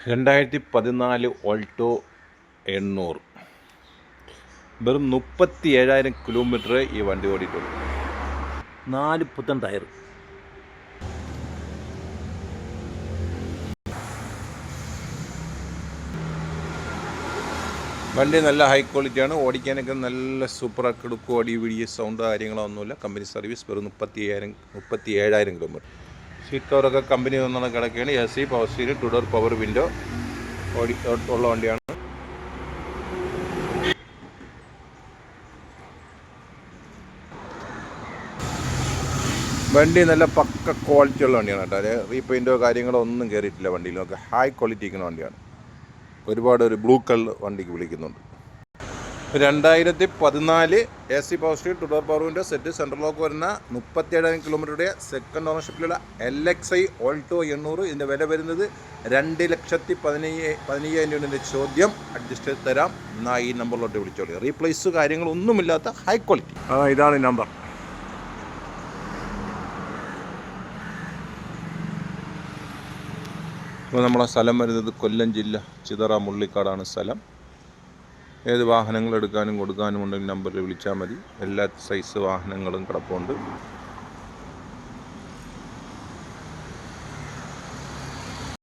2014 Alto 800 വെറും 37,000 kilometre ഈ വണ്ടി ഓടിയിട്ടുള്ളൂ. 4 പുത്തൻ ടയർ. വണ്ടി നല്ല ഹൈ ക്വാളിറ്റിയാണ്. ഓടിക്കാനൊക്കെ നല്ല സൂപ്പറാക്കി എടുക്കും. ഓടി വീഡിയോ സൗണ്ട് കാര്യങ്ങളൊന്നുമില്ല. Company service. വെറും 37,000 കിലോമീറ്റർ. സീറ്റ് കവറൊക്കെ കമ്പനി ഒന്നാണ് കിടക്കുകയാണ്. AC, power steering, 2 door power window ഉള്ള വണ്ടിയാണ്. വണ്ടി നല്ല പക്ക ക്വാളിറ്റി ഉള്ള വണ്ടിയാണ് കേട്ടോ. റീപെയിൻറ്റോ കാര്യങ്ങളോ ഒന്നും കയറിയിട്ടില്ല വണ്ടിയിൽ. നമുക്ക് ഹൈ ക്വാളിറ്റി ഇരിക്കുന്ന വണ്ടിയാണ്. ഒരുപാട് ഒരു ബ്ലൂ കളർ വണ്ടിക്ക് വിളിക്കുന്നുണ്ട്. 2014 AC, power steering, 2 door power window set, central lock വരുന്ന 37,000 കിലോമീറ്ററുടെ സെക്കൻഡ് ഓണർഷിപ്പിലുള്ള LXi ഓൾട്ടോ 800. ഇതിൻ്റെ വില വരുന്നത് 2,15,000 രൂപയുടെ ചോദ്യം. അഡ്ജസ്റ്റ് ചെയ്ത് തരാം. എന്നാൽ ഈ നമ്പറിലോട്ട് വിളിച്ചോളൂ. റീപ്ലേസ് കാര്യങ്ങളൊന്നുമില്ലാത്ത ഹൈ ക്വാളിറ്റി. ഇതാണ് ഈ നമ്പർ. ഇപ്പോൾ നമ്മളെ സ്ഥലം വരുന്നത് കൊല്ലം ജില്ല ചിതറ മുള്ളിക്കാടാണ് സ്ഥലം. ഏത് വാഹനങ്ങൾ എടുക്കാനും കൊടുക്കാനും ഉണ്ടെങ്കിൽ നമ്പറിൽ വിളിച്ചാൽ മതി. എല്ലാ സൈസ് വാഹനങ്ങളും കിടപ്പുണ്ട്.